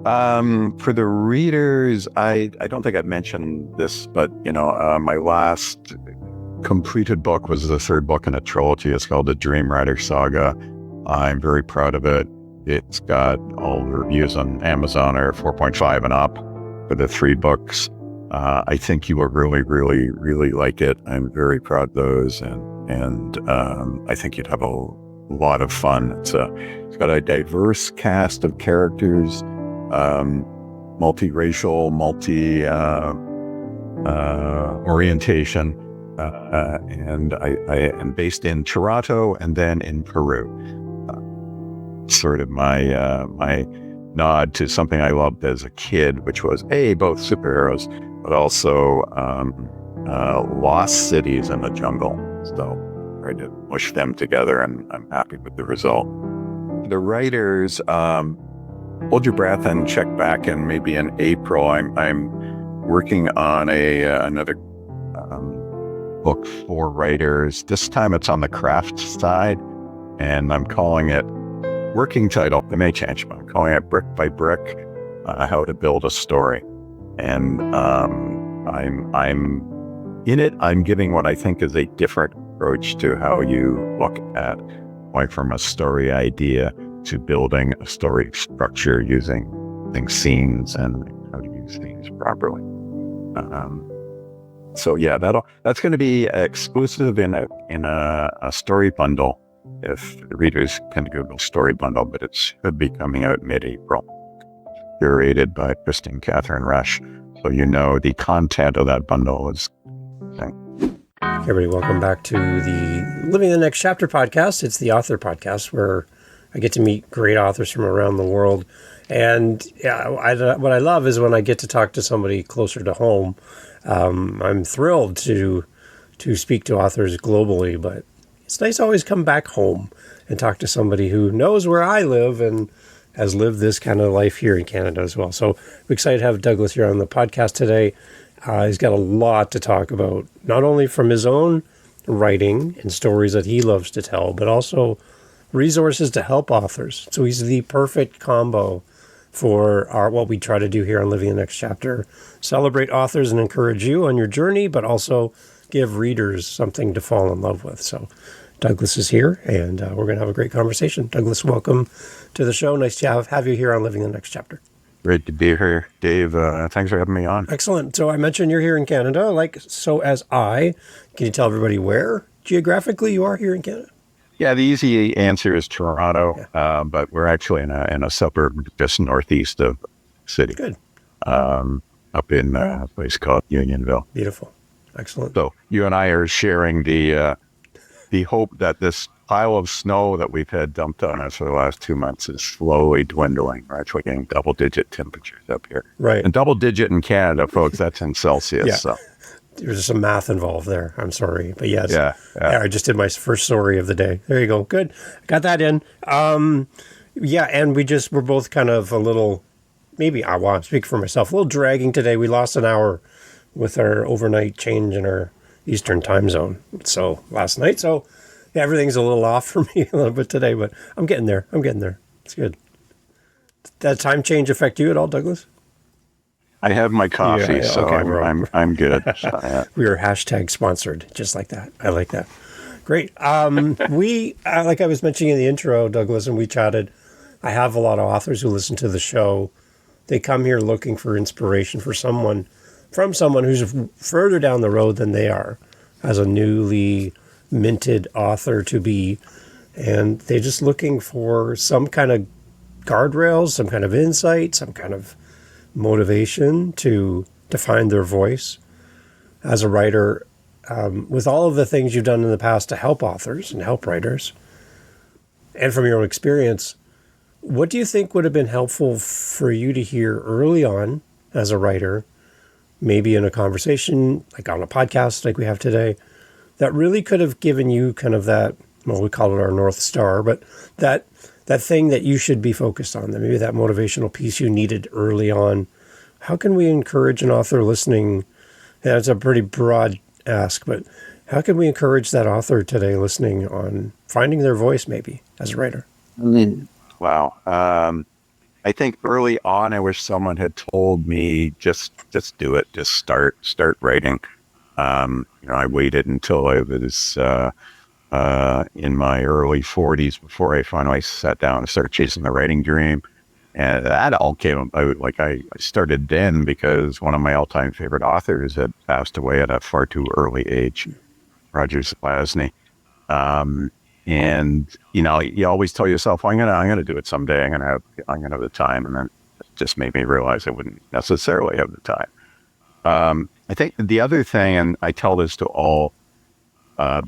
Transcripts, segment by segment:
For the readers, I don't think I've mentioned this, but my last completed book was the third book in a trilogy. It's called The Dream Rider Saga. I'm very proud of it. It's got all the reviews on Amazon are 4.5 and up for the 3 books. I think you will really, really, really like it. I'm very proud of those, and I think you'd have a lot of fun. It's got a diverse cast of characters, multiracial, orientation, and I am based in Toronto and then in Peru. Sort of my nod to something I loved as a kid, which was both superheroes, but also lost cities in the jungle. So I tried to mush them together, and I'm happy with the result. The writers, hold your breath and check back, and maybe in April, I'm working on another book for writers. This time it's on the craft side, and I'm calling it, working title, it may change, but I'm calling it Brick by Brick, How to Build a Story. And I'm in it, I'm giving what I think is a different approach to how you look at going from a story idea to building a story structure using scenes and how to use scenes properly. So yeah, that's going to be exclusive in a story bundle. If readers can Google story bundle, but it should be coming out mid-April. Curated by Christine Catherine Rush, so the content of that bundle is. Hey everybody, welcome back to the Living the Next Chapter podcast. It's the author podcast where I get to meet great authors from around the world. And what I love is when I get to talk to somebody closer to home. I'm thrilled to speak to authors globally, but it's nice to always come back home and talk to somebody who knows where I live and has lived this kind of life here in Canada as well. So we're excited to have Douglas here on the podcast today. He's got a lot to talk about, not only from his own writing and stories that he loves to tell, but also resources to help authors. So he's the perfect combo for what we try to do here on Living the Next Chapter. Celebrate authors and encourage you on your journey, but also give readers something to fall in love with. So Douglas is here, and we're going to have a great conversation. Douglas, welcome to the show. Nice to have you here on Living the Next Chapter. Great to be here, Dave. Thanks for having me on. Excellent. So I mentioned you're here in Canada, so as I. Can you tell everybody where geographically you are here in Canada? Yeah, the easy answer is Toronto, but we're actually in a suburb just northeast of the city. Good. Up in a place called Unionville. Beautiful. Excellent. So you and I are sharing the hope that this pile of snow that we've had dumped on us for the last 2 months is slowly dwindling. We're actually getting double-digit temperatures up here. Right. And double-digit in Canada, folks, that's in Celsius. Yeah. So. There's some math involved there. I'm sorry. But yes. Yeah. I just did my first story of the day. There you go. Good. Got that in. And we're both kind of a little, maybe I want to speak for myself, a little dragging today. We lost an hour with our overnight change in our Eastern time zone. So last night. So yeah, everything's a little off for me a little bit today, but I'm getting there. It's good. Did that time change affect you at all, Douglas? I have my coffee, so okay, I'm good. We are hashtag sponsored, just like that. I like that. Great. We, like I was mentioning in the intro, Douglas, and we chatted, I have a lot of authors who listen to the show. They come here looking for inspiration from someone who's further down the road than they are as a newly minted author to be. And they're just looking for some kind of guardrails, some kind of insight, some kind of motivation to find their voice as a writer. With all of the things you've done in the past to help authors and help writers, and from your own experience, what do you think would have been helpful for you to hear early on as a writer, maybe in a conversation, like on a podcast like we have today, that really could have given you kind of that, well, we call it our North Star, but that thing that you should be focused on, maybe that motivational piece you needed early on? How can we encourage an author listening? That's a pretty broad ask, but how can we encourage that author today listening on finding their voice maybe as a writer? Wow. I think early on, I wish someone had told me just do it, just start writing. I waited until I was in my early 40s before I finally sat down and started chasing the writing dream. And that all came about, like I started then because one of my all-time favorite authors had passed away at a far too early age, Roger Zelazny. And you always tell yourself, well, I'm gonna do it someday. I'm gonna have the time, and then it just made me realize I wouldn't necessarily have the time. I think the other thing, and I tell this to all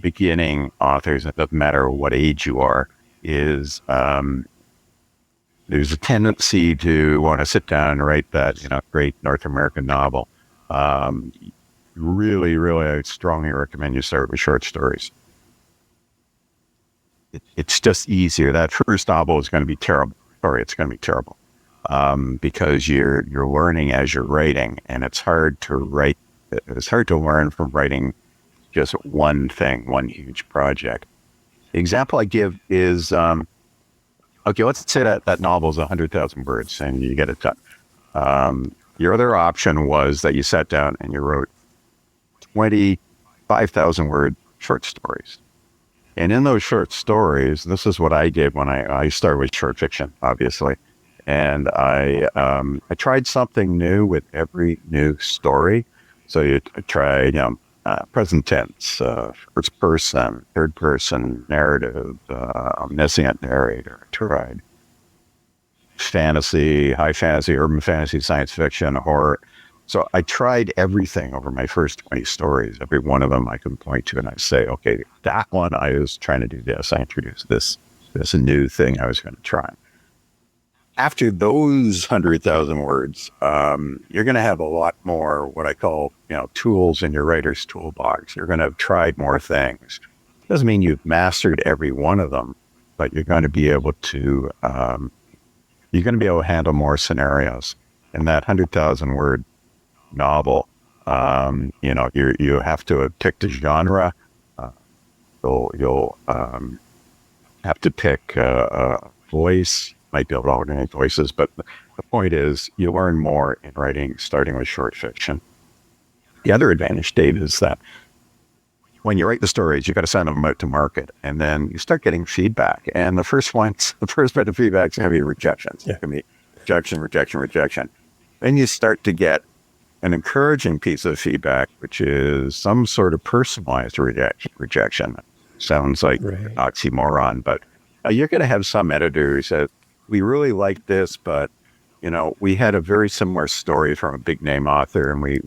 beginning authors, it doesn't matter what age you are, is there's a tendency to want to sit down and write that great North American novel. Really, really, I strongly recommend you start with short stories. It's just easier. That first novel is going to be terrible. Sorry, it's going to be terrible because you're learning as you're writing, and it's hard to write. It's hard to learn from writing just one thing, one huge project. The example I give is, okay, let's say that novel is 100,000 words and you get it done. Your other option was that you sat down and you wrote 25,000 word short stories. And in those short stories, this is what I did when I started with short fiction, obviously. And I tried something new with every new story. So you tried, present tense, first person, third person, narrative, omniscient narrator. I tried fantasy, high fantasy, urban fantasy, science fiction, horror. So I tried everything over my first 20 stories. Every one of them I can point to and I say, okay, that one I was trying to do this. I introduced this new thing I was going to try. After those 100,000 words, you're going to have a lot more what I call, tools in your writer's toolbox. You're going to have tried more things. Doesn't mean you've mastered every one of them, but you're going to be able to handle more scenarios. In that 100,000 word novel, you have to have picked a genre. You'll have to pick a voice. Might be able to alternate voices, but the point is you learn more in writing starting with short fiction. The other advantage, Dave, is that when you write the stories, you got to send them out to market, and then you start getting feedback. And the first bit of feedback is going to be rejections. Yeah. It's going to be rejection. Then you start to get an encouraging piece of feedback, which is some sort of personalized rejection. Sounds like an oxymoron, but you're going to have some editor who says, we really like this, but we had a very similar story from a big name author, and we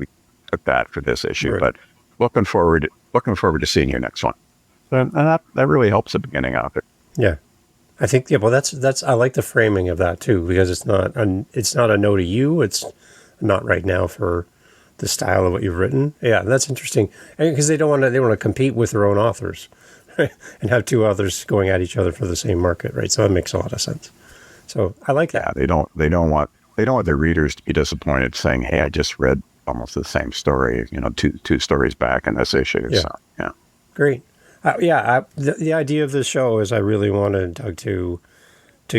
took that for this issue. Right. But looking forward to seeing your next one. And that really helps a beginning author. Yeah, I think well that's I like the framing of that too, because it's not a no to you. It's not right now for the style of what you've written. Yeah, that's interesting, because they want to compete with their own authors, right? And have two authors going at each other for the same market, right? So that makes a lot of sense. So I like that. Yeah, they don't want their readers to be disappointed saying, "Hey, I just read almost the same story, two stories back in this issue." Yeah. So, yeah. Great. The idea of this show is I really wanted, Doug, to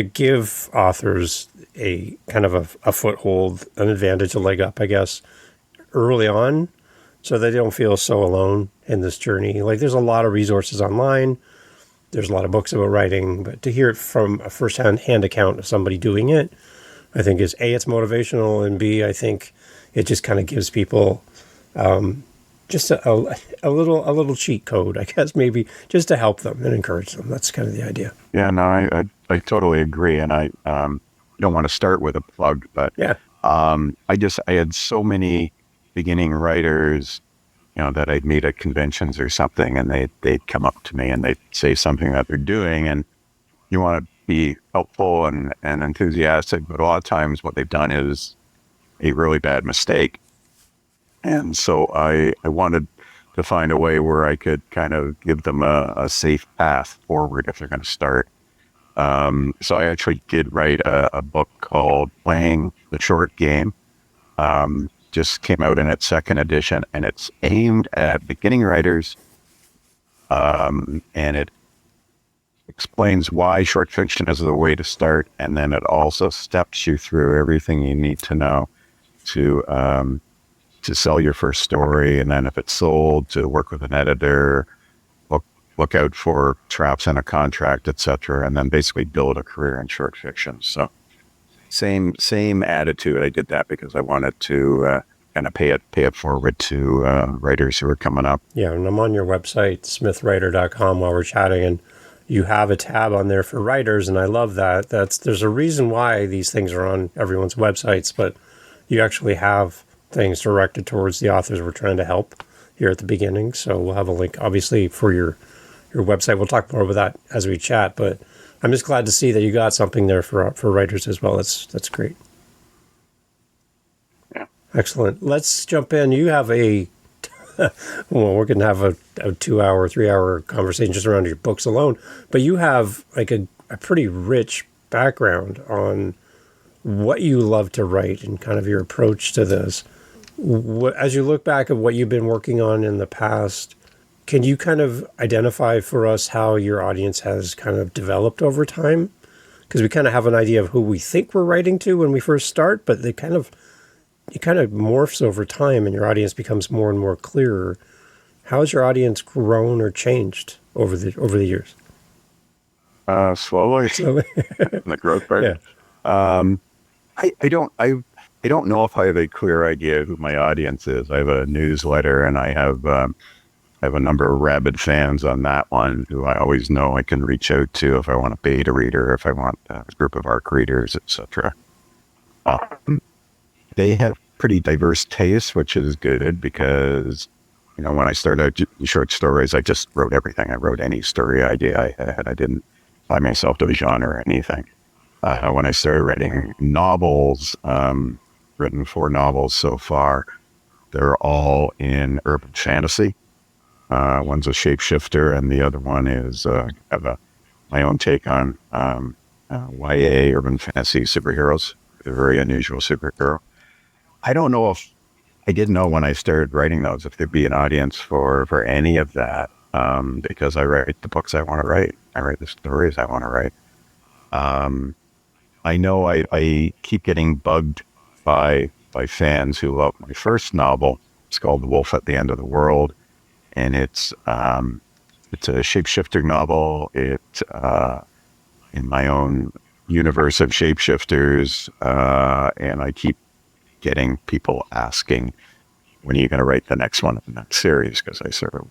give authors a kind of a foothold, an advantage, a leg up, I guess, early on, so they don't feel so alone in this journey. Like, there's a lot of resources online. There's a lot of books about writing, but to hear it from a first-hand account of somebody doing it, I think is A, it's motivational, and B, I think it just kind of gives people just a little cheat code, I guess, maybe, just to help them and encourage them. That's kind of the idea. Yeah, no, I totally agree, and I don't want to start with a plug, but yeah, I had so many beginning writers, that I'd meet at conventions or something, and they'd come up to me and they'd say something that they're doing, and you want to be helpful and enthusiastic, but a lot of times what they've done is a really bad mistake. And so I wanted to find a way where I could kind of give them a safe path forward if they're going to start. So I actually did write a book called Playing the Short Game. Just came out in its second edition, and it's aimed at beginning writers. And it explains why short fiction is the way to start, and then it also steps you through everything you need to know to sell your first story, and then if it's sold, to work with an editor, look out for traps in a contract, etc., and then basically build a career in short fiction. So same attitude. I did that because I wanted to kind of pay it forward to writers who are coming up. Yeah, and I'm on your website, smithwriter.com, while we're chatting, and you have a tab on there for writers, and I love that. There's a reason why these things are on everyone's websites, but you actually have things directed towards the authors we're trying to help here at the beginning. So we'll have a link, obviously, for your website. We'll talk more about that as we chat, but I'm just glad to see that you got something there for writers as well. That's great. Yeah. Excellent. Let's jump in. You have well, we're going to have a 2-hour, 3-hour conversation just around your books alone, but you have like a pretty rich background on what you love to write and kind of your approach to this. As you look back at what you've been working on in the past, can you kind of identify for us how your audience has kind of developed over time? Because we kind of have an idea of who we think we're writing to when we first start, but it kind of morphs over time and your audience becomes more and more clearer. How has your audience grown or changed over the years? Slowly. The growth part. Yeah. I don't know if I have a clear idea who my audience is. I have a newsletter, and I have a number of rabid fans on that one who I always know I can reach out to if I want a beta reader, if I want a group of ARC readers, etc. They have pretty diverse tastes, which is good because, when I started out short stories, I just wrote everything. I wrote any story idea I had. I didn't tie myself to a genre or anything. When I started writing novels, written 4 novels so far, they're all in urban fantasy. One's a shapeshifter, and the other one is my own take on YA urban fantasy superheroes, a very unusual superhero. I don't know if I didn't know when I started writing those if there'd be an audience for any of that, because I write the books I want to write. I write the stories I want to write. I know I keep getting bugged by fans who love my first novel. It's called The Wolf at the End of the World, and it's a shapeshifter novel. It's in my own universe of shapeshifters, and I keep getting people asking, when are you going to write the next one in that series? Because I sort of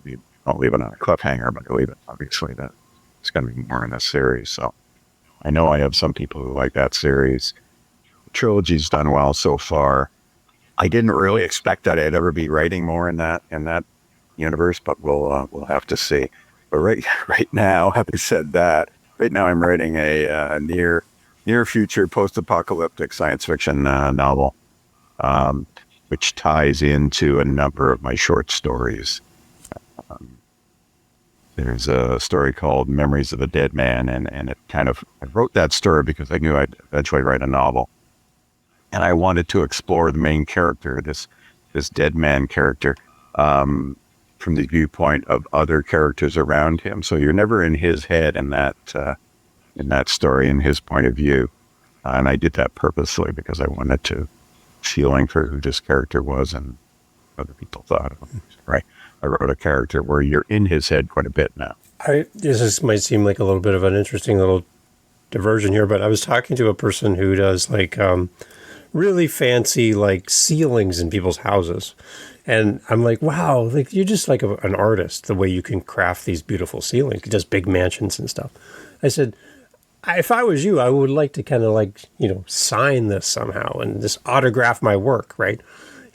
I'll leave it on a cliffhanger, but I leave it, obviously, that it's going to be more in this series. So I know I have some people who like that series. The trilogy's done well so far. I didn't really expect that I'd ever be writing more in that universe, but we'll have to see. But right now, having said that, right now I'm writing a near future post-apocalyptic science fiction novel, which ties into a number of my short stories. There's a story called Memories of a Dead Man, and it kind of, I wrote that story because I knew I'd eventually write a novel. And I wanted to explore the main character, this dead man character, from the viewpoint of other characters around him. So you're never in his head in that story, in his point of view. And I did that purposely because I wanted to feeling for who this character was and other people thought of him. Right. I wrote a character where you're in his head quite a bit now. This might seem like a little bit of an interesting little diversion here, but I was talking to a person who does like really fancy like ceilings in people's houses. And I'm like, wow, like you're just like an artist, the way you can craft these beautiful ceilings. He does big mansions and stuff. I said, if I was you, I would like to kind of like, sign this somehow and just autograph my work, right?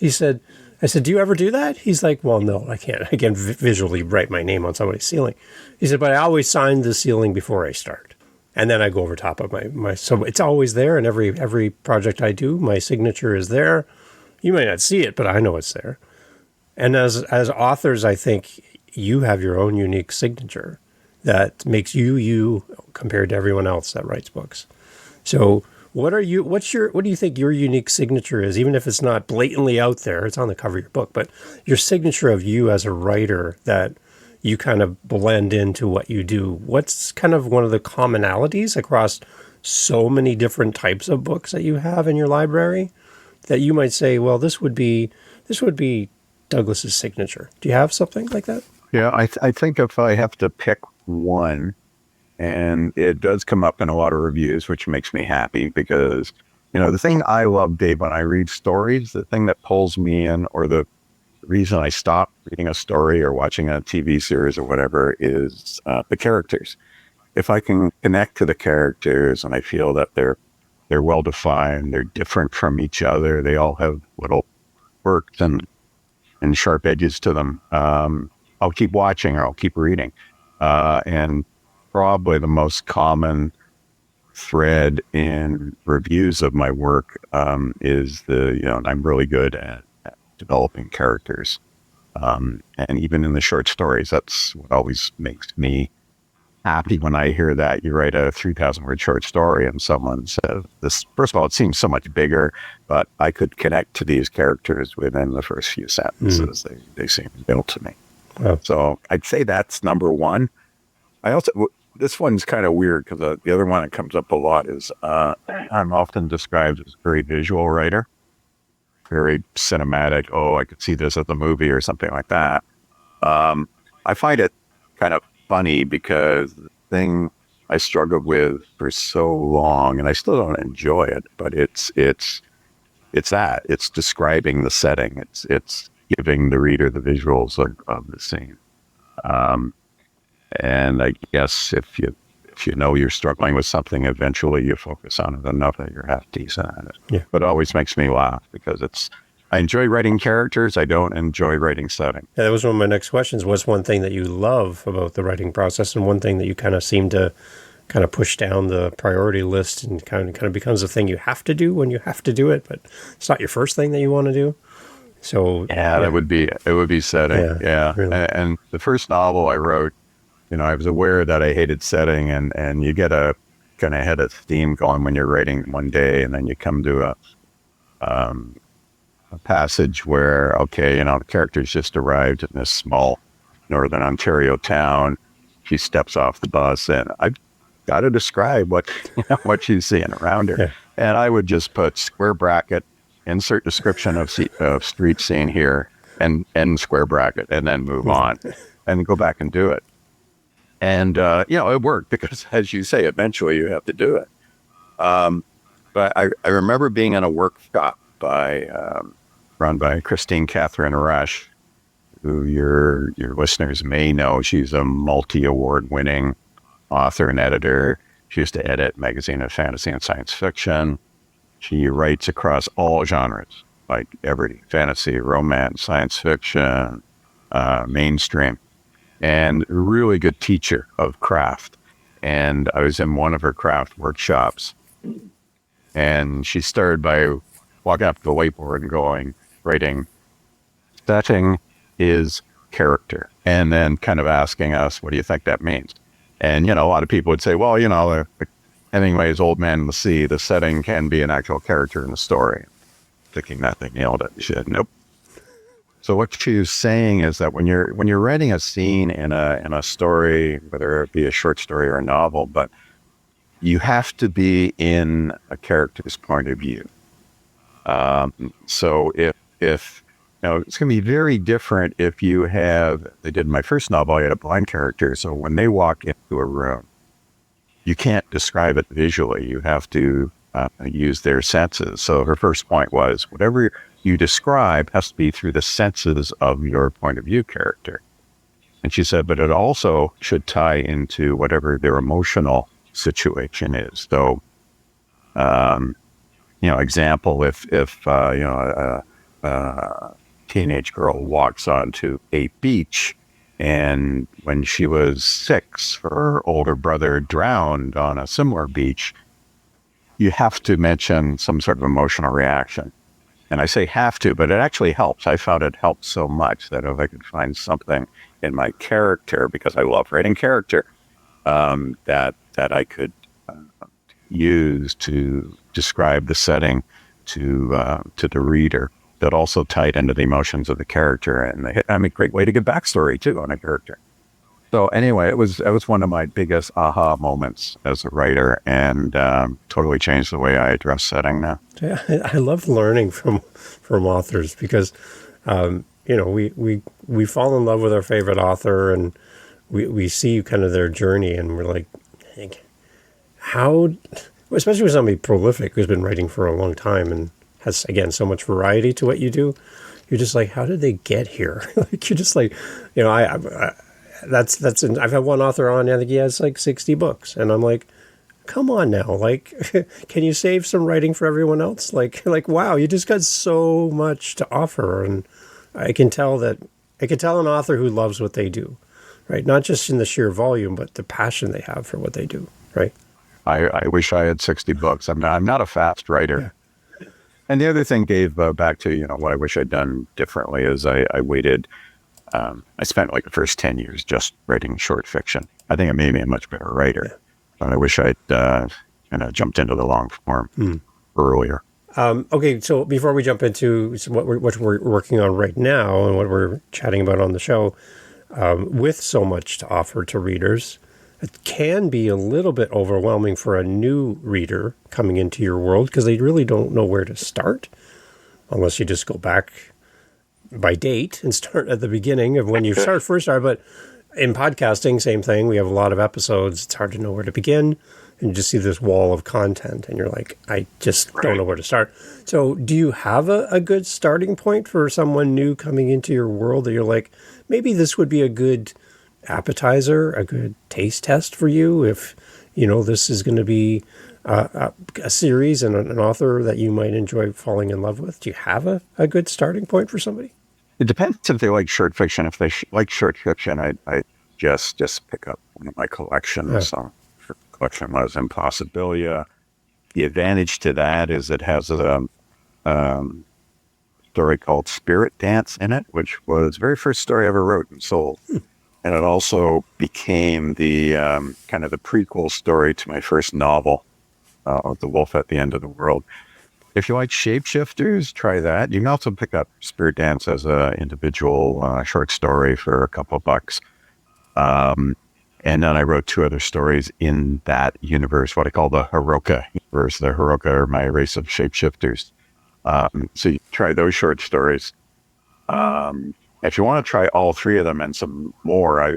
I said, do you ever do that? He's like, well, no, I can't. I can't visually write my name on somebody's ceiling. He said, but I always sign the ceiling before I start. And then I go over top of my so it's always there. And every project I do, my signature is there. You may not see it, but I know it's there. And as authors, I think you have your own unique signature that makes you compared to everyone else that writes books. So what do you think your unique signature is? Even if it's not blatantly out there, it's on the cover of your book, but your signature of you as a writer that you kind of blend into what you do. What's kind of one of the commonalities across so many different types of books that you have in your library that you might say, well, this would be Douglas's signature? Do you have something like that? Yeah, I think if I have to pick one, and it does come up in a lot of reviews, which makes me happy because, the thing I love, Dave, when I read stories, the thing that pulls me in, or the reason I stop reading a story or watching a TV series or whatever, is the characters. If I can connect to the characters and I feel that they're well defined, they're different from each other, they all have little quirks and sharp edges to them, I'll keep watching or I'll keep reading. And probably the most common thread in reviews of my work is I'm really good at developing characters. And even in the short stories, that's what always makes me happy when I hear that. You write a 3,000 word short story and someone says this, first of all, it seems so much bigger, but I could connect to these characters within the first few sentences. They seem built to me. Wow. So I'd say that's number one. This one's kind of weird because the other one that comes up a lot is I'm often described as a very visual writer, very cinematic. Oh, I could see this at the movie or something like that. I find it kind of funny because the thing I struggled with for so long, and I still don't enjoy it, but it's describing the setting. It's giving the reader the visuals of the scene. And I guess if you know you're struggling with something, eventually you focus on it enough that you're half decent at it. Yeah. But it always makes me laugh because I enjoy writing characters. I don't enjoy writing setting. Yeah, that was one of my next questions. What's one thing that you love about the writing process, and one thing that you kind of seem to kind of push down the priority list and kind of becomes a thing you have to do when you have to do it, but it's not your first thing that you want to do? So yeah. It would be setting. Yeah. Really. And the first novel I wrote, I was aware that I hated setting, and you get a kind of head of steam going when you're writing one day, and then you come to a passage where, okay, the character's just arrived in this small northern Ontario town. She steps off the bus, and I've got to describe what she's seeing around her. Yeah. And I would just put square bracket, insert description of street scene here, and end square bracket, and then move on, and go back and do it. And, it worked because, as you say, eventually you have to do it. But I remember being in a workshop run by Christine Catherine Rush, who your listeners may know. She's a multi-award winning author and editor. She used to edit magazine of fantasy and science fiction. She writes across all genres, like every fantasy, romance, science fiction, mainstream. And a really good teacher of craft. And I was in one of her craft workshops, and she started by walking up to the whiteboard and writing, setting is character. And then kind of asking us, what do you think that means? And, a lot of people would say, well, Hemingway's Old Man and the Sea, the setting can be an actual character in the story. Thinking that they nailed it. She said, nope. So what she's saying is that when you're writing a scene in a story, whether it be a short story or a novel, but you have to be in a character's point of view. So if it's going to be very different if you have. They did in my first novel. I had a blind character, so when they walk into a room, you can't describe it visually. You have to use their senses. So her first point was, whatever you describe has to be through the senses of your point of view character. And she said, but it also should tie into whatever their emotional situation is. So, example, if a teenage girl walks onto a beach, and when she was 6, her older brother drowned on a similar beach, you have to mention some sort of emotional reaction. And I say have to, but it actually helps. I found it helped so much that if I could find something in my character, because I love writing character, that I could use to describe the setting to the reader, that also tied into the emotions of the character. And a great way to give backstory too on a character. So anyway, it was one of my biggest aha moments as a writer, and totally changed the way I address setting now. Yeah, I love learning from authors because, we fall in love with our favorite author, and we see kind of their journey, and we're like, how, especially with somebody prolific who's been writing for a long time and has, again, so much variety to what you do. You're just like, how did they get here? Like, you're just like, I've had one author on, I think he has like 60 books. And I'm like, come on now. Like, can you save some writing for everyone else? Like, wow, you just got so much to offer. And I can tell an author who loves what they do, right? Not just in the sheer volume, but the passion they have for what they do, right? I wish I had 60 books. I'm not a fast writer. Yeah. And the other thing, Dave, back to, what I wish I'd done differently is I waited. I spent like the first 10 years just writing short fiction. I think it made me a much better writer. But I wish I'd kind of jumped into the long form earlier. Okay, so before we jump into what we're working on right now and what we're chatting about on the show, with so much to offer to readers, it can be a little bit overwhelming for a new reader coming into your world because they really don't know where to start unless you just go back by date and start at the beginning of when you first started. But in podcasting, same thing. We have a lot of episodes. It's hard to know where to begin. And you just see this wall of content and you're like, I just don't know where to start. So do you have a good starting point for someone new coming into your world that you're like, maybe this would be a good appetizer, a good taste test for you if, this is going to be a series and an author that you might enjoy falling in love with? Do you have a good starting point for somebody? It depends if they like short fiction. If they like short fiction, I just pick up one of my collections. Yeah. So the collection was Impossibilia. The advantage to that is it has a story called Spirit Dance in it, which was the very first story I ever wrote and sold. And it also became the kind of the prequel story to my first novel, The Wolf at the End of the World. If you like shapeshifters, try that. You can also pick up Spirit Dance as an individual short story for a couple of bucks. And then I wrote 2 other stories in that universe, what I call the Hiroka universe. The Hiroka are my race of shapeshifters. So you try those short stories. If you want to try all 3 of them and some more,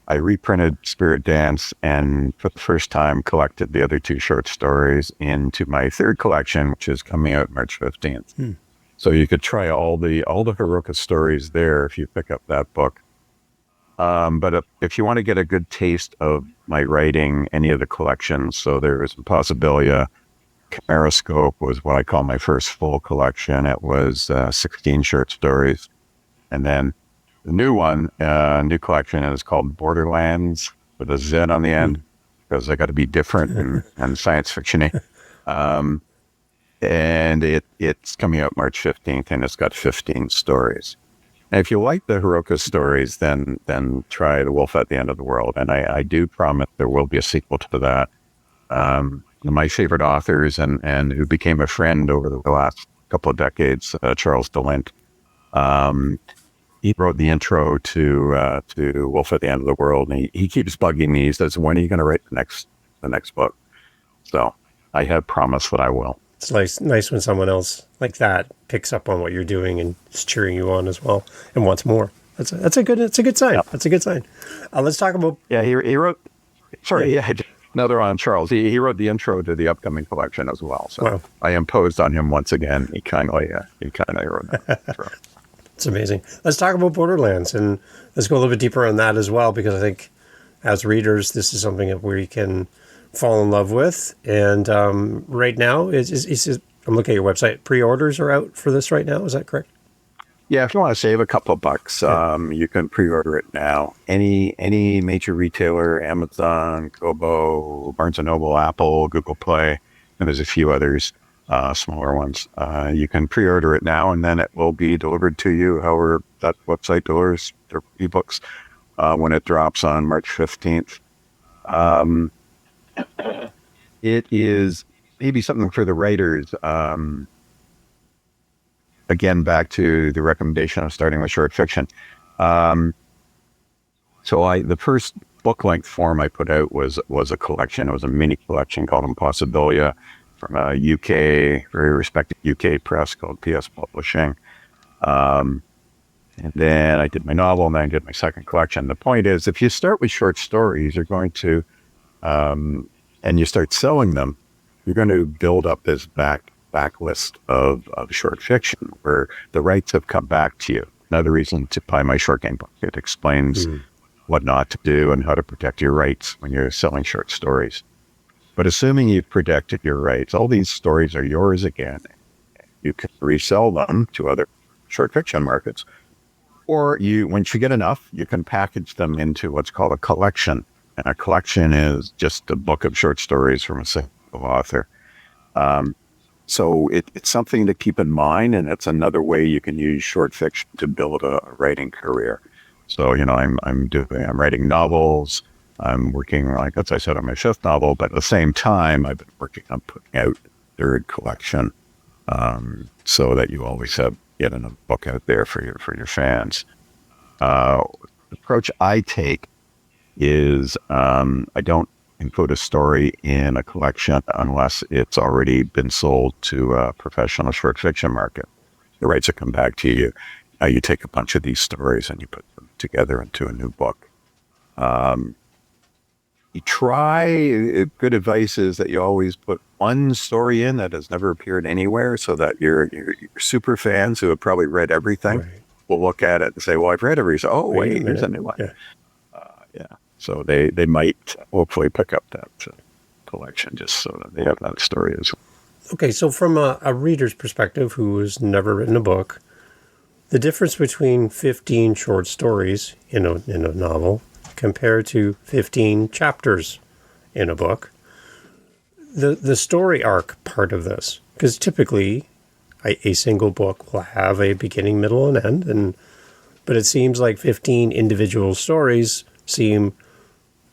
I reprinted Spirit Dance and for the first time collected the other 2 short stories into my 3rd collection, which is coming out March 15th. So you could try all the Hiroka stories there if you pick up that book. But if you want to get a good taste of my writing, any of the collections, so there was Impossibilia, Chimeroscope was what I call my first full collection. It was 16 short stories. And then the new one, new collection, is called Borderlanz with a Z on the end because I got to be different and science fiction-y. And it's coming out March 15th, and it's got 15 stories. And if you like the Hiroka stories, then try The Wolf at the End of the World. And I do promise there will be a sequel to that. My favorite authors and who became a friend over the last couple of decades, Charles DeLint. He wrote the intro to Wolf at the End of the World, and he keeps bugging me. He says, "When are you going to write the next book?" So I have promised that I will. It's nice when someone else like that picks up on what you're doing and is cheering you on as well and wants more. That's a good sign. Yep. That's a good sign. Let's talk about. Yeah, he wrote. Sorry, yeah. Another on Charles. He wrote the intro to the upcoming collection as well. So wow. I imposed on him once again. He kind of wrote that intro. It's amazing. Let's talk about Borderlanz, and let's go a little bit deeper on that as well, because I think as readers, this is something that we can fall in love with. And right now, I'm looking at your website. Pre-orders are out for this right now. Is that correct? Yeah, if you want to save a couple of bucks, you can pre-order it now. Any major retailer, Amazon, Kobo, Barnes & Noble, Apple, Google Play, and there's a few others. Smaller ones. You can pre-order it now, and then it will be delivered to you however that website delivers their ebooks when it drops on March 15th. It is maybe something for the writers. Again, back to the recommendation of starting with short fiction. So the first book length form I put out was a collection. It was a mini collection called Impossibilia from a very respected UK press called PS Publishing. And then I did my novel, and then I did my second collection. The point is, if you start with short stories, you're going to, and you start selling them, you're going to build up this backlist of short fiction where the rights have come back to you. Another reason to buy my short game book. It explains what not to do and how to protect your rights when you're selling short stories. But assuming you've protected your rights, all these stories are yours again. You can resell them to other short fiction markets. Or once you get enough, you can package them into what's called a collection. And a collection is just a book of short stories from a single author. So it's something to keep in mind, and it's another way you can use short fiction to build a writing career. So, I'm writing novels. I'm working, like as I said, on my fifth novel, but at the same time, I've been working on putting out a third collection, so that you always get a book out there for your fans. The approach I take is I don't include a story in a collection unless it's already been sold to a professional short fiction market. The rights will come back to you. You take a bunch of these stories and you put them together into a new book. Good advice is that you always put one story in that has never appeared anywhere, so that your super fans who have probably read everything will look at it and say, well, I've read everything. Oh, wait, here's a new one. Yeah. So they might hopefully pick up that collection just so that they have that story as well. Okay, so from a reader's perspective who has never written a book, the difference between 15 short stories in a novel compared to 15 chapters in a book, the story arc part of this, because typically a single book will have a beginning, middle, and end, but it seems like 15 individual stories seem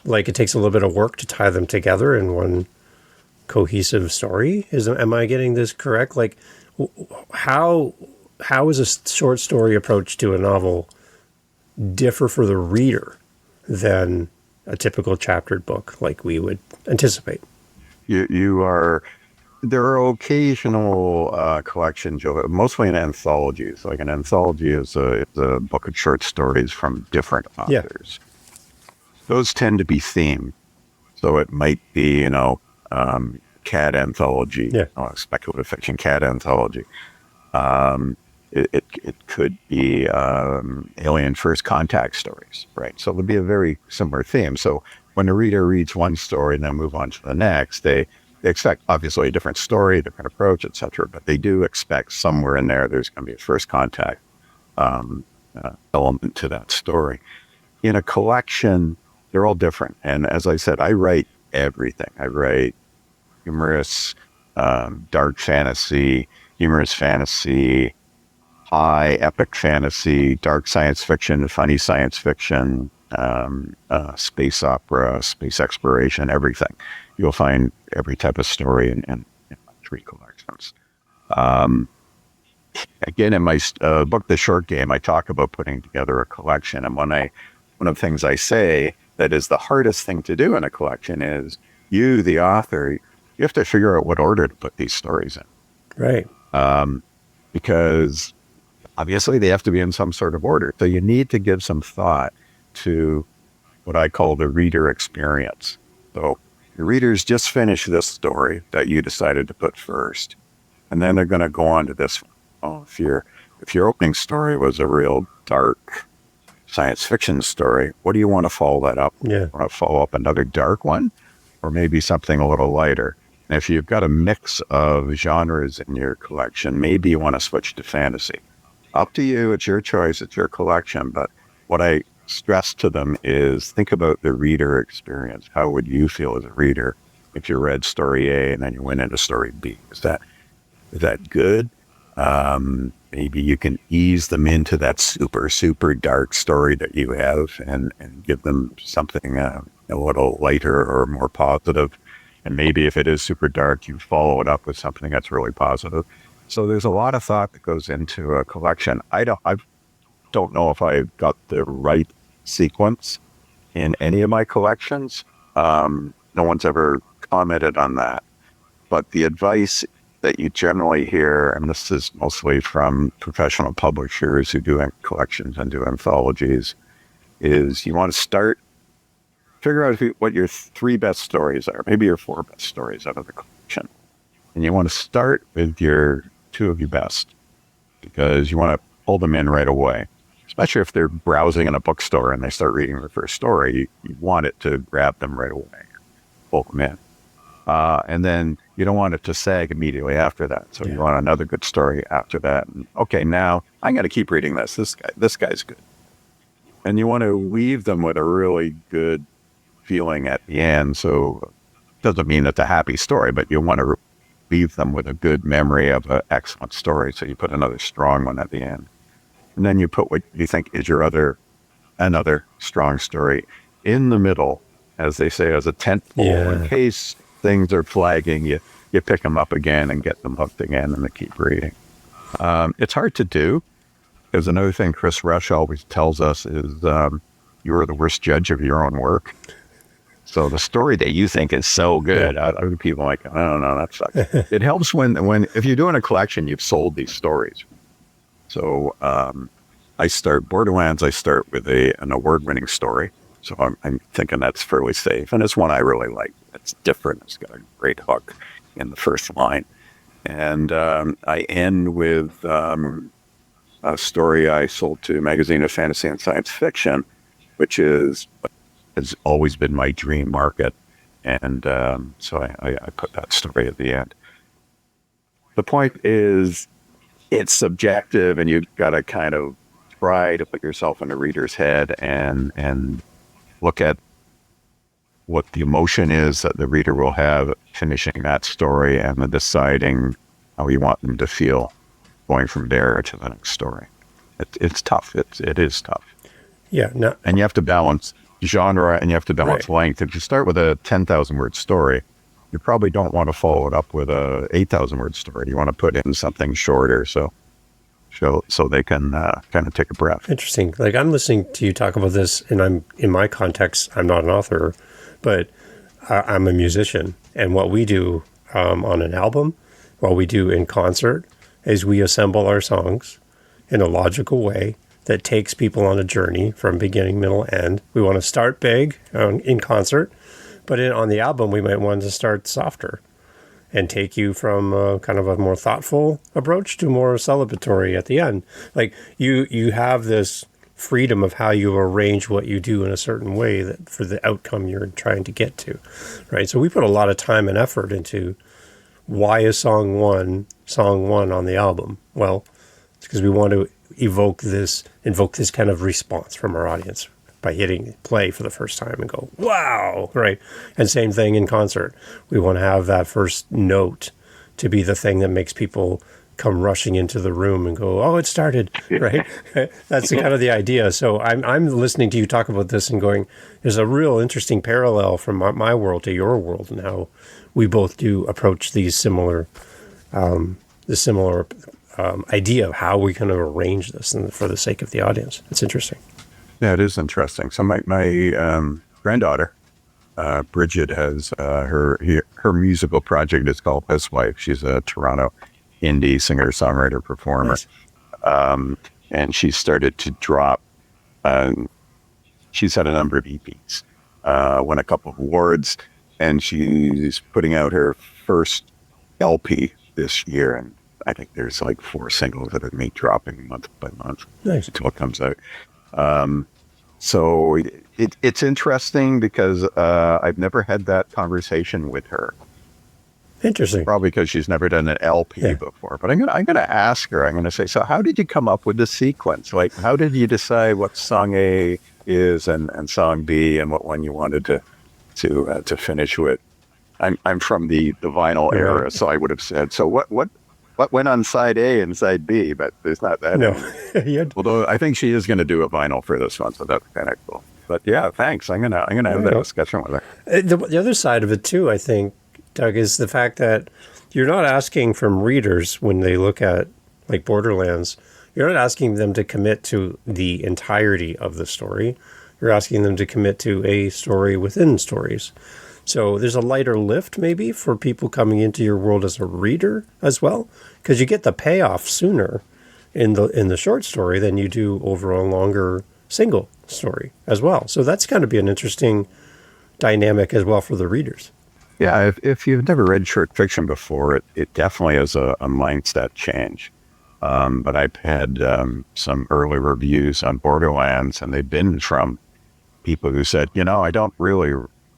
like it takes a little bit of work to tie them together in one cohesive story. Am I getting this correct? Like, how is a short story approach to a novel differ for the reader than a typical chaptered book like we would anticipate? There are occasional collections, mostly in anthologies. Like an anthology is a book of short stories from different authors. Yeah. Those tend to be themed. So it might be, cat anthology, speculative fiction cat anthology. It could be alien first contact stories, right? So it'll be a very similar theme. So when the reader reads one story and then move on to the next, they expect obviously a different story, a different approach, etc. But they do expect somewhere in there's going to be a first contact element to that story. In a collection, they're all different. And as I said, I write everything. I write humorous, dark fantasy, humorous fantasy, high epic fantasy, dark science fiction, funny science fiction, space opera, space exploration, everything. You'll find every type of story in my three collections. Again, in my book, The Short Game, I talk about putting together a collection. And one of the things I say that is the hardest thing to do in a collection is you, the author, you have to figure out what order to put these stories in. Right. Because obviously they have to be in some sort of order. So you need to give some thought to what I call the reader experience. So your readers just finish this story that you decided to put first, and then they're going to go on to this one. Oh, if your opening story was a real dark science fiction story, what do you want to follow that up? Yeah. Want to follow up another dark one, or maybe something a little lighter? And if you've got a mix of genres in your collection, maybe you want to switch to fantasy. Up to you. It's your choice. It's your collection. But what I stress to them is think about the reader experience. How would you feel as a reader if you read story A and then you went into story B? Is that good? Maybe you can ease them into that super, super dark story that you have and give them something a little lighter or more positive. And maybe if it is super dark, you follow it up with something that's really positive. So there's a lot of thought that goes into a collection. I don't know if I've got the right sequence, in any of my collections. No one's ever commented on that. But the advice that you generally hear, and this is mostly from professional publishers who do collections and do anthologies, is you want to figure out what your 3 best stories are, maybe your 4 best stories out of the collection. And you want to start with your 2 of your best, because you want to pull them in right away. Especially if they're browsing in a bookstore and they start reading the first story, you want it to grab them right away, pull them in. And then you don't want it to sag immediately after that. So you want another good story after that. And, okay, now I'm going to keep reading this. This guy's good. And you want to leave them with a really good feeling at the end. So it doesn't mean it's a happy story, but you want to leave them with a good memory of an excellent story. So you put another strong one at the end. And then you put what you think is your another strong story in the middle, as they say, as a tent pole, in case things are flagging, you pick them up again and get them hooked again and they keep reading. It's hard to do. There's another thing Chris Rush always tells us is you're the worst judge of your own work. So the story that you think is so good, other people are like, oh, no, that sucks. It helps when if you're doing a collection, you've sold these stories. So I start Borderlanz, I start with an award-winning story. So I'm thinking that's fairly safe. And it's one I really like. It's different. It's got a great hook in the first line. And I end with a story I sold to a magazine of fantasy and science fiction, which has always been my dream market. And so I put that story at the end. The point is, it's subjective, and you've got to kind of try to put yourself in the reader's head and look at what the emotion is that the reader will have finishing that story and then deciding how you want them to feel going from there to the next story. It's tough. It is tough. Yeah. No. And you have to balance genre and you have to balance length. If you start with a 10,000 word story, you probably don't want to follow it up with a 8,000 word story. You want to put in something shorter so they can kind of take a breath. Interesting. Like, I'm listening to you talk about this, and I'm in my context, I'm not an author, but I'm a musician. And what we do on an album, what we do in concert, is we assemble our songs in a logical way that takes people on a journey from beginning, middle, end. We want to start big in concert, but on the album, we might want to start softer and take you from kind of a more thoughtful approach to more celebratory at the end. Like, you have this freedom of how you arrange what you do in a certain way that for the outcome you're trying to get to, right? So we put a lot of time and effort into why is song one on the album? Well, it's because we want to invoke this kind of response from our audience by hitting play for the first time and go, wow, right? And same thing in concert. We want to have that first note to be the thing that makes people come rushing into the room and go, oh, it started, right? That's the kind of the idea. So I'm listening to you talk about this and going, there's a real interesting parallel from my world to your world and how we both do approach these similar idea of how we kind of arrange this and for the sake of the audience. It's interesting. Yeah, it is interesting. So my granddaughter, Bridget, has her musical project is called His Wife. She's a Toronto indie singer, songwriter, performer. Nice. And she started to drop. She's had a number of EPs, won a couple of awards, and she's putting out her first LP this year. And I think there's like 4 singles that are dropping month by month until it comes out. So it's interesting because I've never had that conversation with her. Interesting. Probably because she's never done an LP before. But I'm gonna ask her. I'm gonna say, so how did you come up with the sequence? Like, how did you decide what song A is and song B and what one you wanted to finish with? I'm from the vinyl era, so I would have said, so what went on side A and side B? But there's not that. No. Although I think she is going to do a vinyl for this one, so that's kind of cool. But yeah, thanks. I'm gonna have that discussion with her. The other side of it too, I think, Doug, is the fact that you're not asking from readers when they look at like Borderlanz, you're not asking them to commit to the entirety of the story. You're asking them to commit to a story within stories. So there's a lighter lift maybe for people coming into your world as a reader as well, because you get the payoff sooner in the short story than you do over a longer single story as well. So that's going to be an interesting dynamic as well for the readers. Yeah, if you've never read short fiction before, it definitely is a mindset change. But I've had some early reviews on Borderlands, and they've been from people who said, I don't really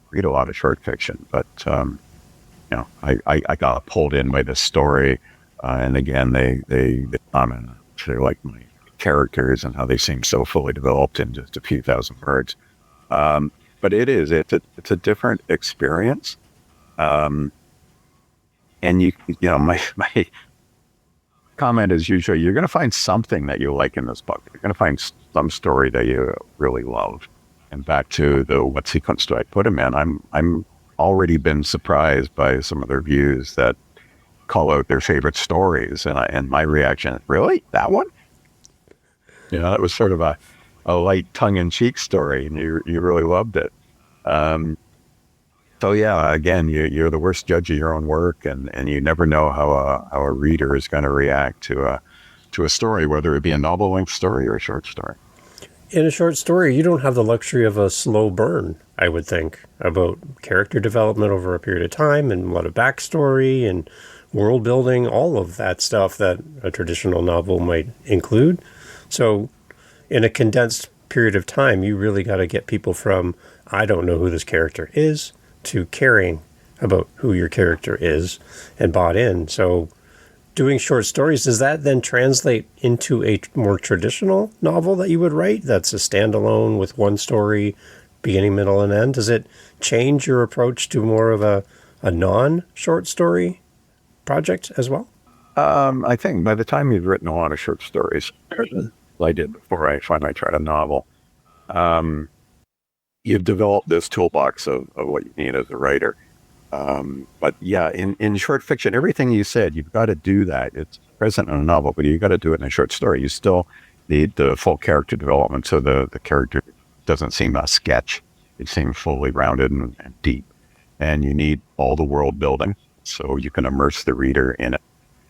read a lot of short fiction, but I got pulled in by this story, and again they comment. They like my characters and how they seem so fully developed in just a few thousand words. But it's a different experience. And my comment is usually you're going to find something that you like in this book. You're going to find some story that you really love. And back to what sequence do I put them in? I'm already been surprised by some of the reviews that call out their favorite stories, and my reaction, really, that one? It was sort of a light tongue-in-cheek story, and you really loved it. So yeah, again, you're the worst judge of your own work, and you never know how a reader is going to react to a story, whether it be a novel-length story or a short story. In a short story, you don't have the luxury of a slow burn, I would think, about character development over a period of time and a lot of backstory and world building, all of that stuff that a traditional novel might include. So in a condensed period of time, you really got to get people from, I don't know who this character is, to caring about who your character is and bought in. So doing short stories, does that then translate into a more traditional novel that you would write that's a standalone with one story, beginning, middle, and end? Does it change your approach to more of a non-short story project as well? I think by the time you've written a lot of short stories, I did before I finally tried a novel, you've developed this toolbox of what you need as a writer. But yeah, in short fiction, everything you said, you've got to do that. It's present in a novel, but you've got to do it in a short story. You still need the full character development, so the character doesn't seem a sketch. It seems fully rounded and deep. And you need all the world building, so you can immerse the reader in it.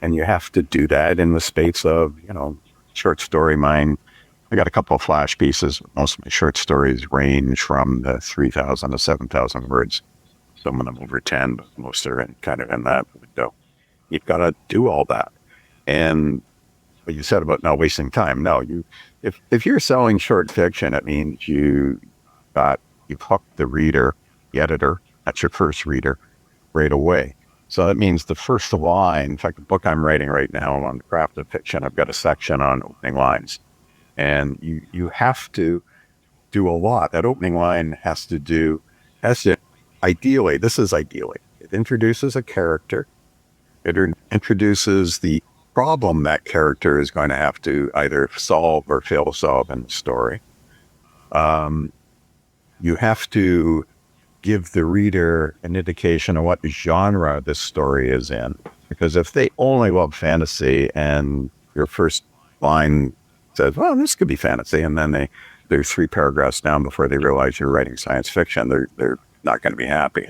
And you have to do that in the space of, short story. I got a couple of flash pieces. Most of my short stories range from the 3,000 to 7,000 words. Some of them over 10, but most are kind of in that window. You've got to do all that. And what you said about not wasting time. No, if you're selling short fiction, it means you've hooked the reader, the editor, that's your first reader, right away. So that means the first line, in fact, the book I'm writing right now on the craft of fiction, I've got a section on opening lines. And you have to do a lot. That opening line has to ideally, it introduces a character. It introduces the problem that character is going to have to either solve or fail to solve in the story. You have to give the reader an indication of what genre this story is in. Because if they only love fantasy and your first line says, well, this could be fantasy, and then they're 3 paragraphs down before they realize you're writing science fiction, they're not going to be happy.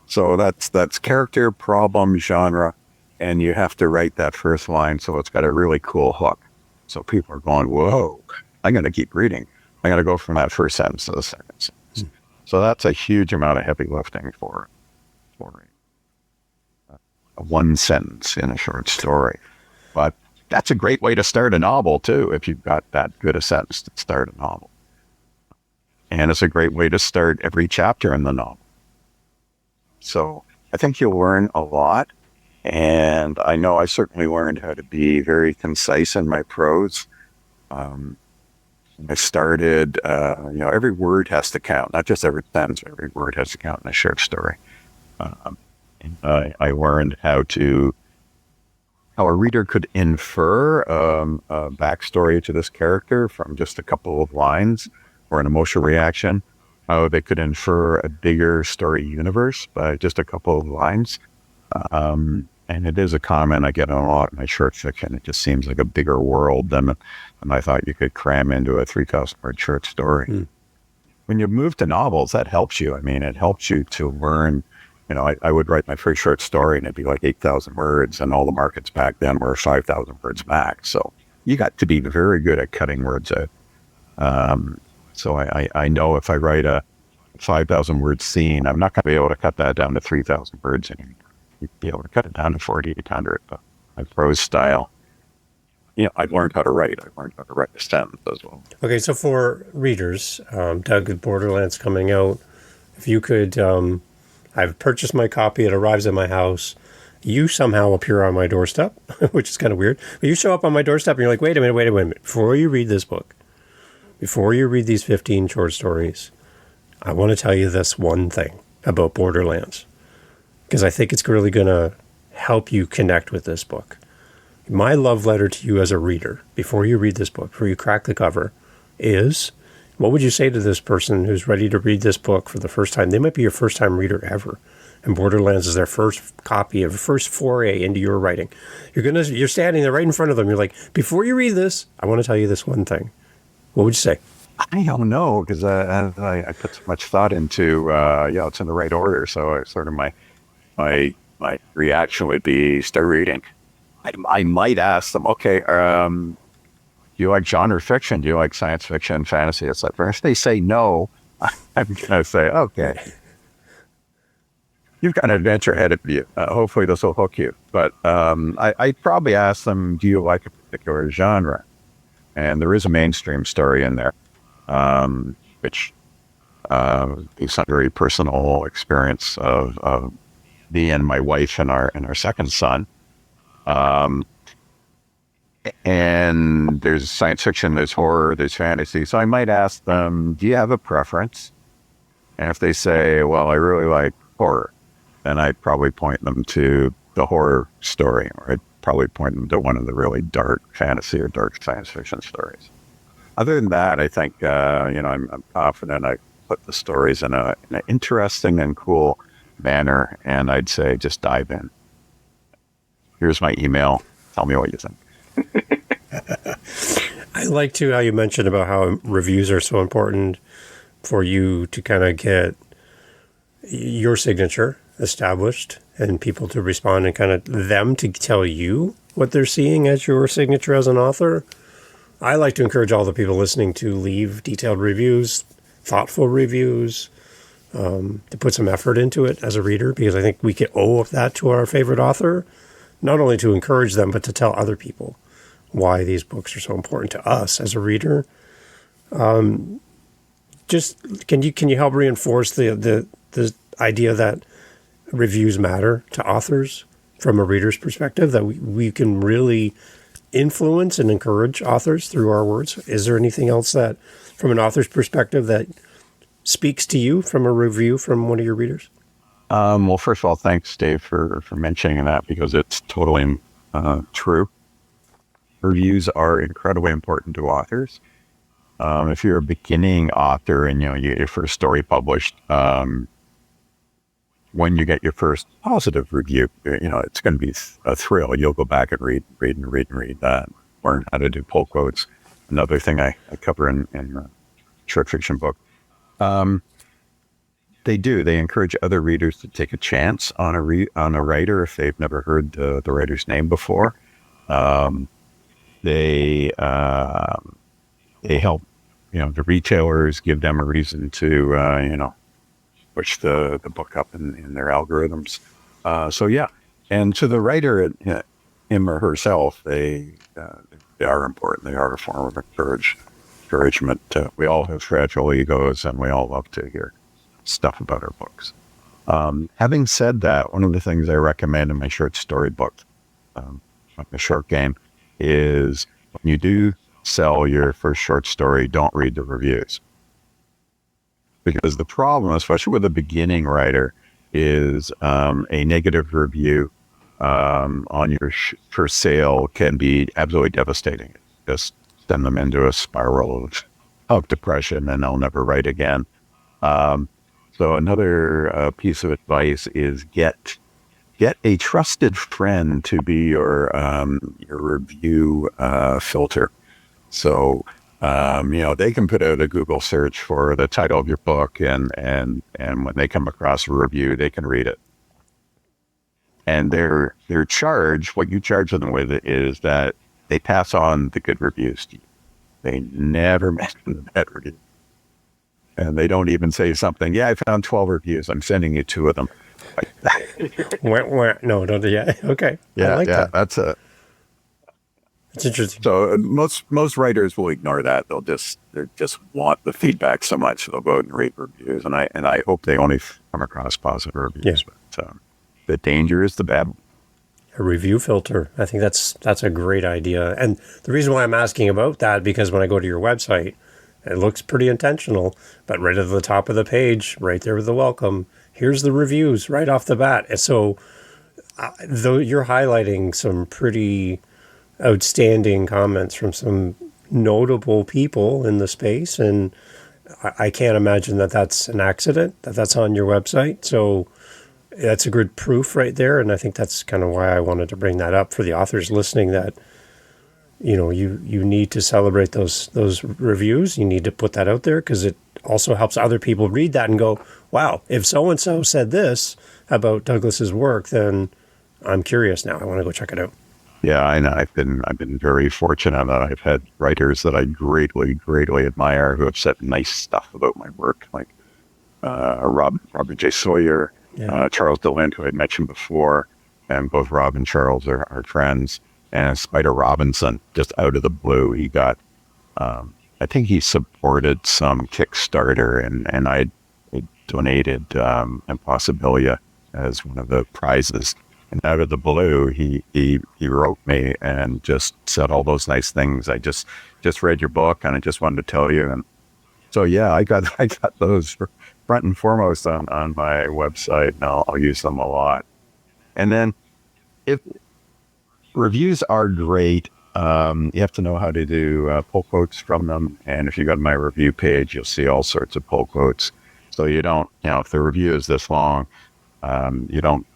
So that's character, problem, genre, and you have to write that first line so it's got a really cool hook. So people are going, whoa, I'm going to keep reading. I'm going to go from that first sentence to the second sentence. So that's a huge amount of heavy lifting for one sentence in a short story. But that's a great way to start a novel, too, if you've got that good a sentence to start a novel. And it's a great way to start every chapter in the novel. So I think you'll learn a lot. And I know I certainly learned how to be very concise in my prose. I started, every word has to count, not just every sentence, every word has to count in a short story. I learned how a reader could infer a backstory to this character from just a couple of lines or an emotional reaction, how they could infer a bigger story universe by just a couple of lines. And it is a comment I get on a lot in my short fiction. It just seems like a bigger world than I thought you could cram into a 3,000 word short story. when you move to novels, that helps you. I mean, it helps you to learn. I would write my first short story and it'd be like 8,000 words, and all the markets back then were 5,000 words max. So you got to be very good at cutting words out. So I know if I write a 5,000 word scene, I'm not going to be able to cut that down to 3,000 words anymore. You'd be able to cut it down to 4,800. But my prose style, I learned how to write. I learned how to write a sentence as well. Okay, so for readers, Doug, with Borderlands coming out, if you could, I've purchased my copy, it arrives at my house, you somehow appear on my doorstep, which is kind of weird, but you show up on my doorstep and you're like, wait a minute, before you read this book, before you read these 15 short stories, I want to tell you this one thing about Borderlands, because I think it's really going to help you connect with this book. My love letter to you as a reader, before you read this book, before you crack the cover, is, what would you say to this person who's ready to read this book for the first time? They might be your first time reader ever, and Borderlands is their first copy of first foray into your writing. You're standing there right in front of them. You're like, before you read this, I want to tell you this one thing. What would you say? I don't know, because I put so much thought into, it's in the right order. So I sort of my reaction would be start reading. I might ask them, okay, do you like genre fiction? Do you like science fiction, fantasy, etc.? If they say no, I'm going to say, okay, you've got an adventure ahead of you. Hopefully this will hook you. But I'd probably ask them, do you like a particular genre? And there is a mainstream story in there, which is a very personal experience of me and my wife and our second son. And there's science fiction, there's horror, there's fantasy. So I might ask them, do you have a preference? And if they say, well, I really like horror, then I'd probably point them to the horror story, or I'd probably point them to one of the really dark fantasy or dark science fiction stories. Other than that, I think, I'm confident I put the stories in an interesting and cool manner, and I'd say just dive in. Here's my email. Tell me what you think. I like how you mentioned about how reviews are so important for you to kind of get your signature established and people to respond and kind of them to tell you what they're seeing as your signature as an author. I like to encourage all the people listening to leave detailed reviews, thoughtful reviews, to put some effort into it as a reader, because I think we can owe that to our favorite author, not only to encourage them, but to tell other people why these books are so important to us as a reader. Just can you help reinforce the idea that reviews matter to authors from a reader's perspective, that we can really influence and encourage authors through our words? Is there anything else that, from an author's perspective, that speaks to you from a review from one of your readers? Well, first of all, thanks, Dave, for mentioning that, because it's totally true. Reviews are incredibly important to authors. If you're a beginning author and you get your first story published, when you get your first positive review, it's going to be a thrill. You'll go back and read that, learn how to do pull quotes. Another thing I cover in the short fiction book. They encourage other readers to take a chance on a writer if they've never heard the writer's name before. They help, the retailers, give them a reason to, push the book up in their algorithms. And to the writer, him or herself, they are important. They are a form of encouragement. We all have fragile egos, and we all love to hear stuff about our books. Having said that, one of the things I recommend in my short story book, the short game, is when you do sell your first short story, don't read the reviews. Because the problem, especially with a beginning writer, is a negative review on your first sale can be absolutely devastating. Just send them into a spiral of depression, and they'll never write again. So another piece of advice is get a trusted friend to be your review filter. So They can put out a Google search for the title of your book, and when they come across a review, they can read it. And their charge, what you charge them with, is that they pass on the good reviews to you. They never mention the bad reviews. And they don't even say something, yeah, I found 12 reviews. I'm sending you 2 of them. No, don't. Yeah. Okay. Yeah, I like that. That's It's interesting. so most writers will ignore that. They just want the feedback so much they'll go out and read reviews. And I hope they only come across positive reviews. Yeah. But the danger is the bad one. A review filter. I think that's a great idea. And the reason why I'm asking about that, because when I go to your website, it looks pretty intentional, but right at the top of the page, right there with the welcome, here's the reviews right off the bat. And so though you're highlighting some pretty outstanding comments from some notable people in the space, and I can't imagine that that's an accident, that that's on your website. So that's a good proof right there. And I think that's kind of why I wanted to bring that up for the authors listening, that you need to celebrate those reviews. You need to put that out there, because it also helps other people read that and go, wow, if so-and-so said this about Douglas's work, then I'm curious now. I want to go check it out. Yeah, I know. I've been very fortunate that I've had writers that I greatly, greatly admire who have said nice stuff about my work, like Robert J. Sawyer, Charles DeLint, who I had mentioned before, and both Rob and Charles are friends. And Spider Robinson, just out of the blue, he got, I think he supported some Kickstarter, and I donated Impossibilia as one of the prizes. And out of the blue, he wrote me and just said all those nice things. I just read your book, and I just wanted to tell you. And so, yeah, I got those front and foremost on my website, and I'll use them a lot. And then if reviews are great, you have to know how to do pull quotes from them. And if you go to my review page, you'll see all sorts of pull quotes. So you don't, if the review is this long, you don't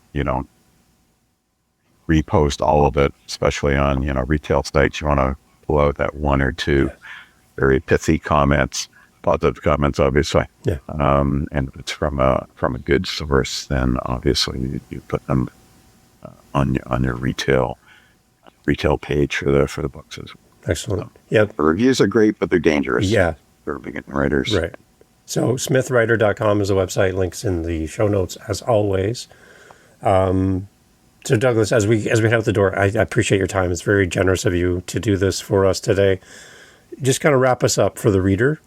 repost all of it, especially on, retail sites. You want to pull out that 1 or 2 very pithy comments, positive comments, obviously. Yeah. And if it's from a good source, then obviously you put them on your retail page for the books as well. Excellent. Yeah. The reviews are great, but they're dangerous. Yeah. For beginning writers. Right. So smithwriter.com is the website. Links in the show notes as always. So Douglas, as we head out the door, I appreciate your time. It's very generous of you to do this for us today. Just kind of wrap us up for the reader.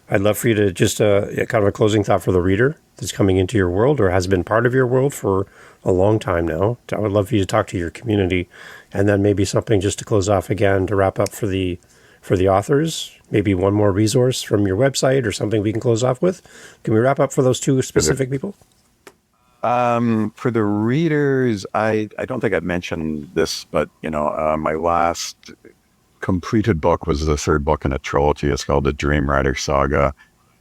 I'd love for you to just kind of a closing thought for the reader that's coming into your world or has been part of your world for a long time now. I would love for you to talk to your community, and then maybe something just to close off again to wrap up for the authors. Maybe one more resource from your website or something we can close off with. Can we wrap up for those 2 specific people? For the readers, I don't think I've mentioned this, but my last completed book was the 3rd book in a trilogy. It's called The Dream Rider Saga.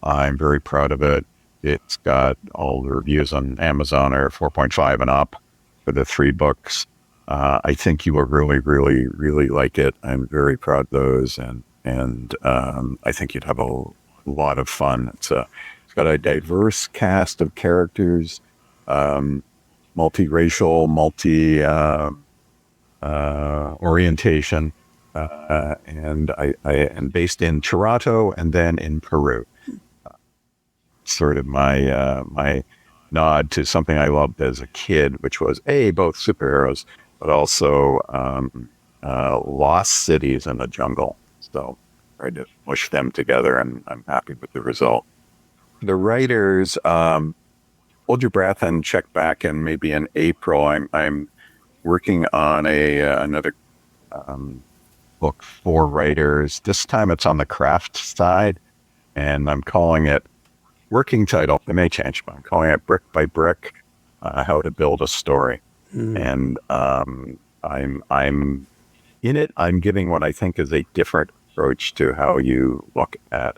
I'm very proud of it. It's got all the reviews on Amazon are 4.5 and up for the 3 books. I think you will really, really, really like it. I'm very proud of those, and I think you'd have a lot of fun. It's got a diverse cast of characters, multiracial, orientation, and I am based in Toronto and then in Peru. Sort of my nod to something I loved as a kid, which was both superheroes, but also lost cities in the jungle. So tried to mush them together, and I'm happy with the result. The writers, hold your breath and check back, and maybe in April, I'm working on another book for writers. This time it's on the craft side, and I'm calling it, working title, it may change, but I'm calling it Brick by Brick, How to Build a Story. And I'm in it. I'm giving what I think is a different approach to how you look at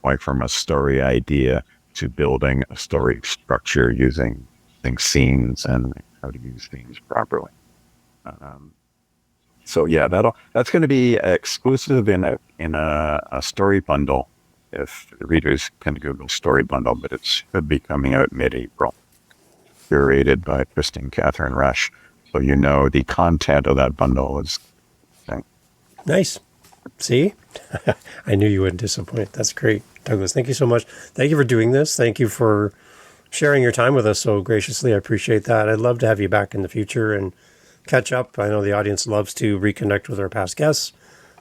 going from a story idea to building a story structure using scenes and how to use scenes properly. So yeah, that's going to be exclusive in a story bundle. If the readers can Google story bundle, but it should be coming out mid-April, curated by Kristen Catherine Rush. So the content of that bundle is. Nice. See, I knew you wouldn't disappoint. That's great, Douglas. Thank you so much. Thank you for doing this. Thank you for sharing your time with us so graciously. I appreciate that. I'd love to have you back in the future and catch up. I know the audience loves to reconnect with our past guests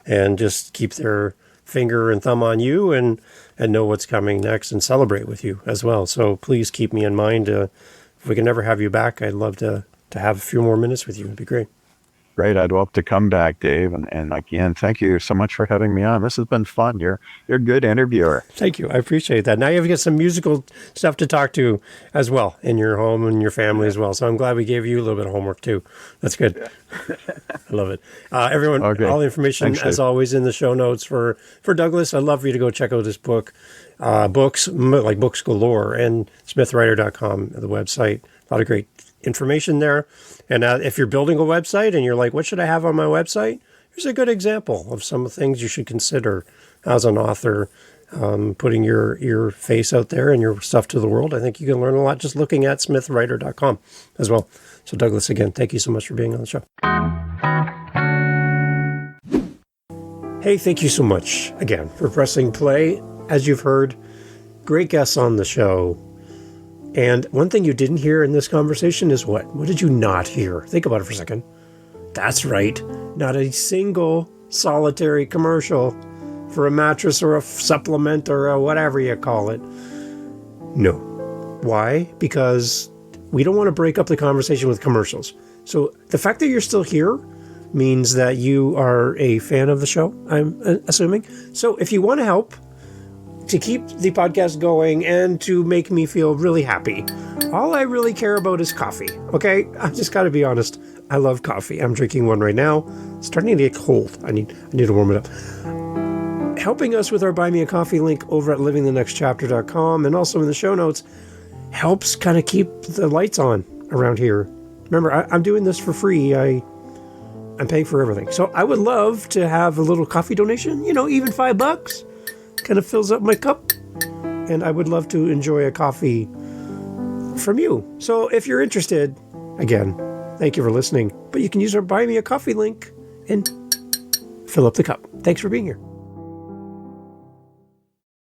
and just keep their finger and thumb on you and know what's coming next and celebrate with you as well. So please keep me in mind. If we can ever have you back, I'd love to have a few more minutes with you. It'd be great. Great. I'd love to come back, Dave. And again, thank you so much for having me on. This has been fun. You're a good interviewer. Thank you. I appreciate that. Now you have to get some musical stuff to talk to as well in your home and your family as well. So I'm glad we gave you a little bit of homework too. That's good. Yeah. I love it. Everyone, okay. All the information, as always, in the show notes for Douglas. I'd love for you to go check out his book, books, like Books Galore, and smithwriter.com, the website. A lot of great information there. And if you're building a website and you're like, what should I have on my website? Here's a good example of some things you should consider as an author, putting your face out there and your stuff to the world. I think you can learn a lot just looking at smithwriter.com as well. So Douglas, again, thank you so much for being on the show. Hey, thank you so much again for pressing play. As you've heard, great guests on the show. And one thing you didn't hear in this conversation is what? What did you not hear? Think about it for a second. That's right. Not a single solitary commercial for a mattress or a supplement or a whatever you call it. No. Why? Because we don't want to break up the conversation with commercials. So the fact that you're still here means that you are a fan of the show, I'm assuming. So if you want to help to keep the podcast going and to make me feel really happy, all I really care about is coffee. Okay? I just got to be honest. I love coffee. I'm drinking one right now. It's starting to get cold. I need to warm it up. Helping us with our Buy Me a Coffee link over at livingthenextchapter.com and also in the show notes helps kind of keep the lights on around here. Remember, I'm doing this for free. I'm paying for everything. So I would love to have a little coffee donation, even $5. Kind of fills up my cup, and I would love to enjoy a coffee from you. So if you're interested, again, thank you for listening, but you can use our Buy Me a Coffee link and fill up the cup. Thanks for being here.